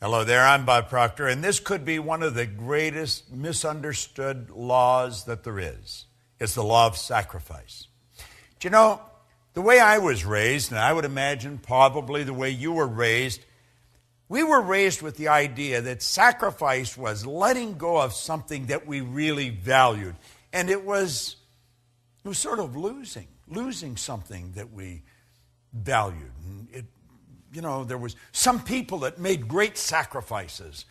Hello there, I'm Bob Proctor, and this could be one of the greatest misunderstood laws that there is. It's the law of sacrifice. Do you know, the way I was raised, and I would imagine probably the way you were raised, we were raised with the idea that sacrifice was letting go of something that we really valued. And it was sort of losing something that we valued. And there was some people that made great sacrifices,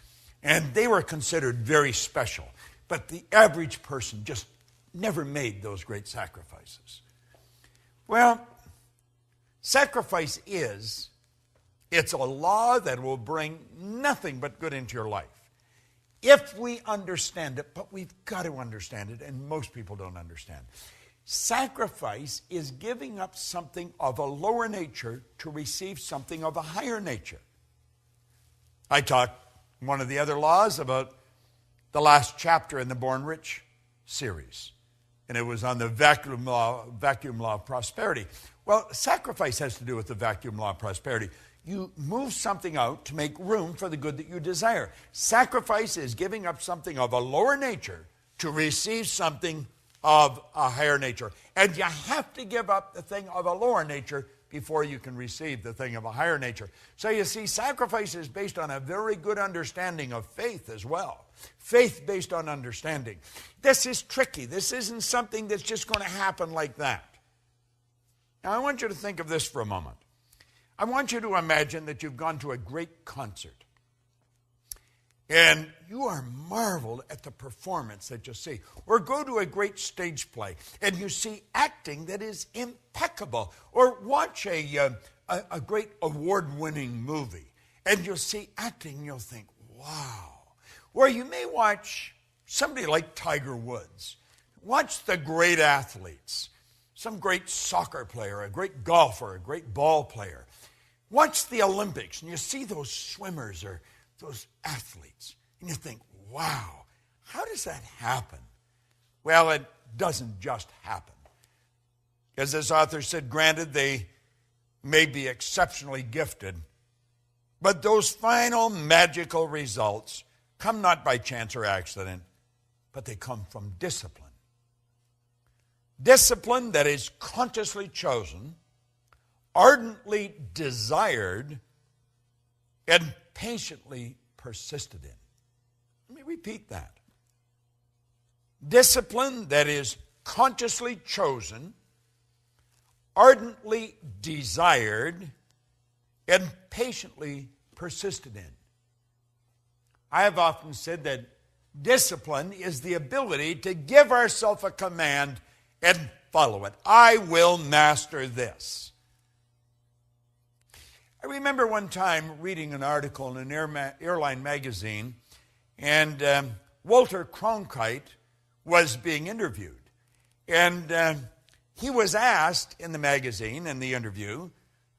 and they were considered very special. But the average person just never made those great sacrifices. Well, sacrifice it's a law that will bring nothing but good into your life. If we understand it, but we've got to understand it, and most people don't understand. Sacrifice is giving up something of a lower nature to receive something of a higher nature. I talked in one of the other laws about the last chapter in the Born Rich series, and it was on the vacuum law of prosperity. Well, sacrifice has to do with the vacuum law of prosperity. You move something out to make room for the good that you desire. Sacrifice is giving up something of a lower nature to receive something of a higher nature. And you have to give up the thing of a lower nature before you can receive the thing of a higher nature. So you see, sacrifice is based on a very good understanding of faith as well. Faith based on understanding. This is tricky. This isn't something that's just going to happen like that. Now I want you to think of this for a moment. I want you to imagine that you've gone to a great concert. And you are marveled at the performance that you see. Or go to a great stage play and you see acting that is impeccable. Or watch a great award-winning movie and you'll see acting and you'll think, wow. Or you may watch somebody like Tiger Woods. Watch the great athletes. Some great soccer player, a great golfer, a great ball player. Watch the Olympics and you see those swimmers or those athletes, and you think, wow, how does that happen? Well, it doesn't just happen. As this author said, granted, they may be exceptionally gifted, but those final magical results come not by chance or accident, but they come from discipline. Discipline that is consciously chosen, ardently desired, and patiently persisted in. Let me repeat that. Discipline that is consciously chosen, ardently desired, and patiently persisted in. I have often said that discipline is the ability to give ourselves a command and follow it. I will master this. I remember one time reading an article in an airline magazine, and Walter Cronkite was being interviewed. And he was asked in the magazine, in the interview,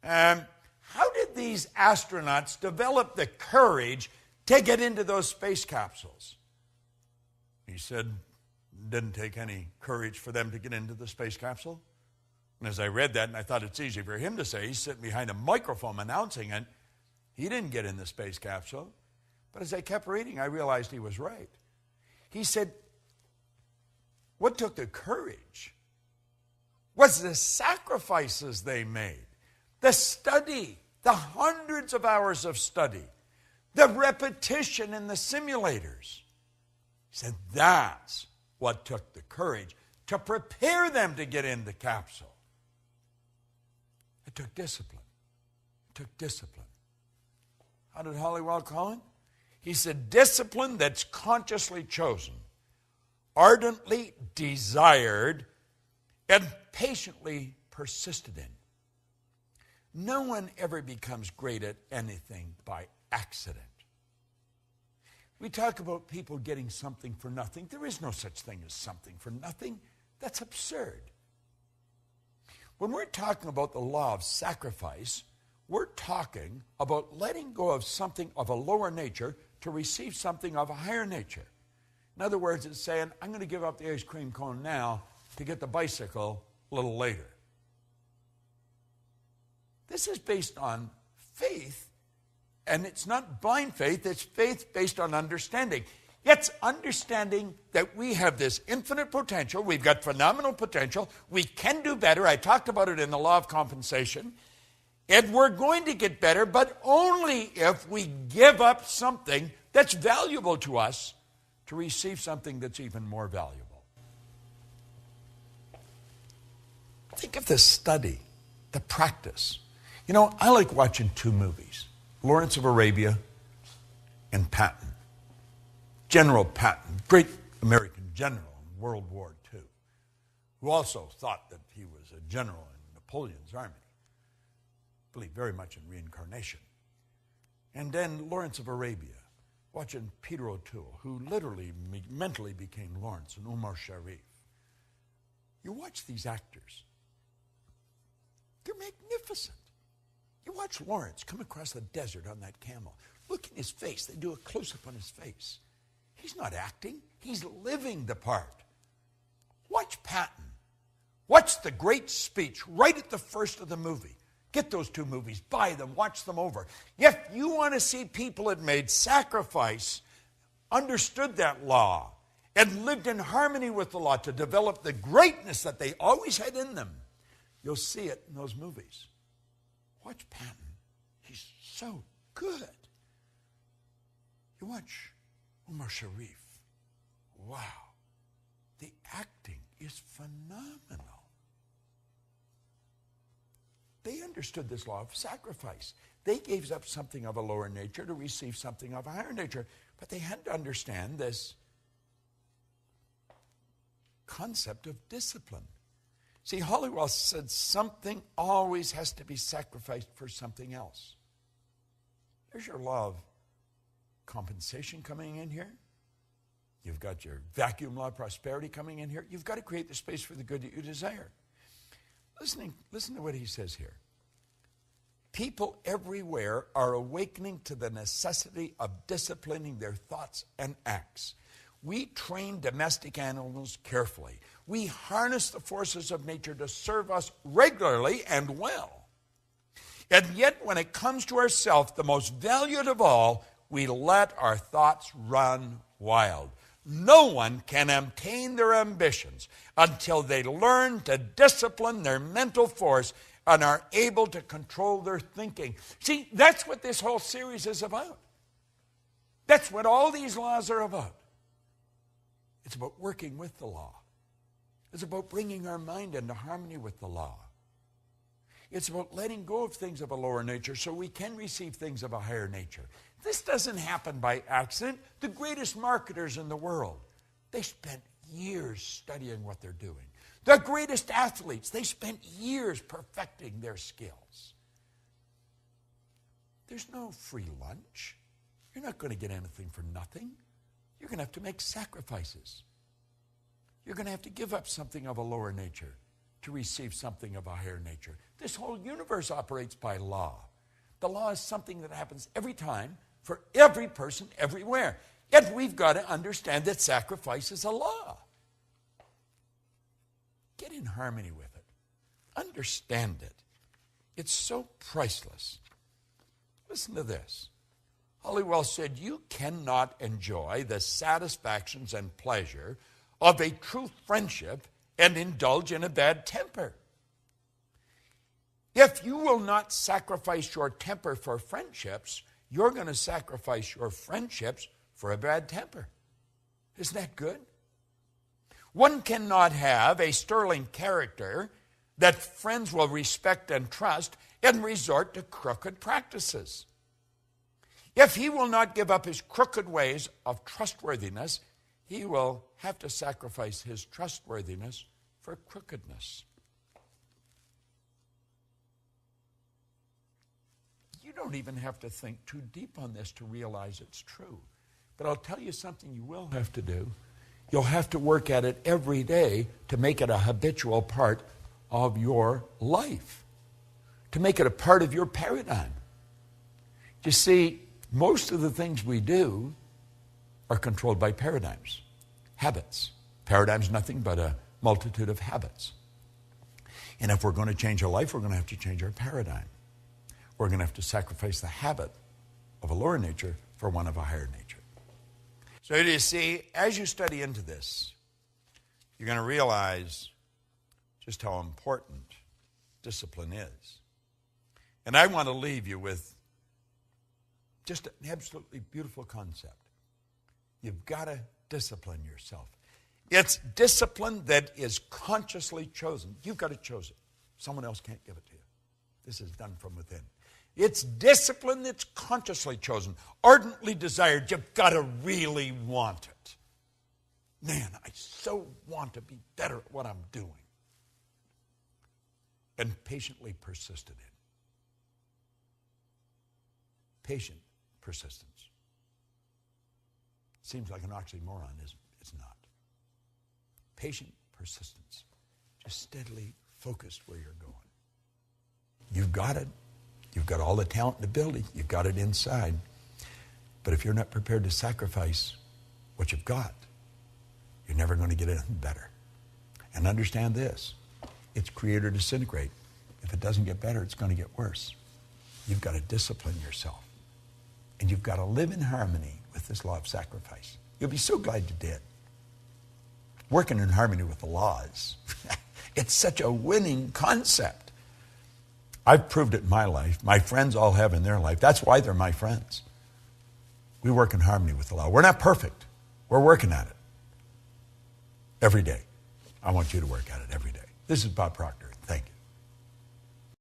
how did these astronauts develop the courage to get into those space capsules? He said, it didn't take any courage for them to get into the space capsule. And as I read that, and I thought it's easy for him to say, he's sitting behind a microphone announcing it, he didn't get in the space capsule. But as I kept reading, I realized he was right. He said, what took the courage was the sacrifices they made, the study, the hundreds of hours of study, the repetition in the simulators. He said, that's what took the courage to prepare them to get in the capsule. It took discipline. It took discipline. How did Halliwell call it? He said, discipline that's consciously chosen, ardently desired, and patiently persisted in. No one ever becomes great at anything by accident. We talk about people getting something for nothing. There is no such thing as something for nothing. That's absurd. When we're talking about the law of sacrifice, we're talking about letting go of something of a lower nature to receive something of a higher nature. In other words, it's saying, I'm going to give up the ice cream cone now to get the bicycle a little later. This is based on faith And it's not blind faith, it's faith based on understanding. It's understanding that we have this infinite potential. We've got phenomenal potential. We can do better. I talked about it in the law of compensation. And we're going to get better, but only if we give up something that's valuable to us to receive something that's even more valuable. Think of the study, the practice. You know, I like watching two movies, Lawrence of Arabia and Patton. General Patton, great American general in World War II, who also thought that he was a general in Napoleon's army, believed very much in reincarnation. And then Lawrence of Arabia, watching Peter O'Toole, who literally mentally became Lawrence, and Omar Sharif. You watch these actors. They're magnificent. You watch Lawrence come across the desert on that camel. Look in his face. They do a close-up on his face. He's not acting. He's living the part. Watch Patton. Watch the great speech right at the first of the movie. Get those two movies. Buy them. Watch them over. If you want to see people that made sacrifice, understood that law, and lived in harmony with the law to develop the greatness that they always had in them, you'll see it in those movies. Watch Patton. He's so good. You watch Omar Sharif. Wow. The acting is phenomenal. They understood this law of sacrifice. They gave up something of a lower nature to receive something of a higher nature. But they had to understand this concept of discipline. See, Hollywell said something always has to be sacrificed for something else. There's your law of compensation coming in here. You've got your vacuum law of prosperity coming in here. You've got to create the space for the good that you desire. Listen to what he says here. People everywhere are awakening to the necessity of disciplining their thoughts and acts. We train domestic animals carefully. We harness the forces of nature to serve us regularly and well. And yet, when it comes to ourselves, the most valued of all, we let our thoughts run wild. No one can obtain their ambitions until they learn to discipline their mental force and are able to control their thinking. See, that's what this whole series is about. That's what all these laws are about. It's about working with the law. It's about bringing our mind into harmony with the law. It's about letting go of things of a lower nature so we can receive things of a higher nature. This doesn't happen by accident. The greatest marketers in the world, they spent years studying what they're doing. The greatest athletes, they spent years perfecting their skills. There's no free lunch. You're not going to get anything for nothing. You're going to have to make sacrifices. You're going to have to give up something of a lower nature to receive something of a higher nature. This whole universe operates by law. The law is something that happens every time for every person everywhere. Yet we've got to understand that sacrifice is a law. Get in harmony with it. Understand it. It's so priceless. Listen to this. Hollywell said, you cannot enjoy the satisfactions and pleasure of a true friendship and indulge in a bad temper. If you will not sacrifice your temper for friendships, you're going to sacrifice your friendships for a bad temper. Isn't that good? One cannot have a sterling character that friends will respect and trust and resort to crooked practices. If he will not give up his crooked ways of trustworthiness, he will have to sacrifice his trustworthiness for crookedness. You don't even have to think too deep on this to realize it's true. But I'll tell you something you will have to do. You'll have to work at it every day to make it a habitual part of your life, to make it a part of your paradigm. You see, most of the things we do are controlled by paradigms, habits. Paradigm's nothing but a multitude of habits. And if we're going to change our life, we're going to have to change our paradigm. We're going to have to sacrifice the habit of a lower nature for one of a higher nature. So you see, as you study into this, you're going to realize just how important discipline is. And I want to leave you with just an absolutely beautiful concept. You've got to discipline yourself. It's discipline that is consciously chosen. You've got to choose it. Someone else can't give it to you. This is done from within. It's discipline that's consciously chosen, ardently desired. You've got to really want it. Man, I so want to be better at what I'm doing. And patiently persisted in. Patient persistence. Seems like an oxymoron, isn't it? It's not. Patient persistence. Just steadily focused where you're going. You've got it. You've got all the talent and ability. You've got it inside. But if you're not prepared to sacrifice what you've got, you're never going to get anything better. And understand this. It's create or disintegrate. If it doesn't get better, it's going to get worse. You've got to discipline yourself. And you've got to live in harmony with this law of sacrifice. You'll be so glad you did. Working in harmony with the laws. It's such a winning concept. I've proved it in my life. My friends all have in their life. That's why they're my friends. We work in harmony with the law. We're not perfect. We're working at it. Every day. I want you to work at it every day. This is Bob Proctor. Thank you.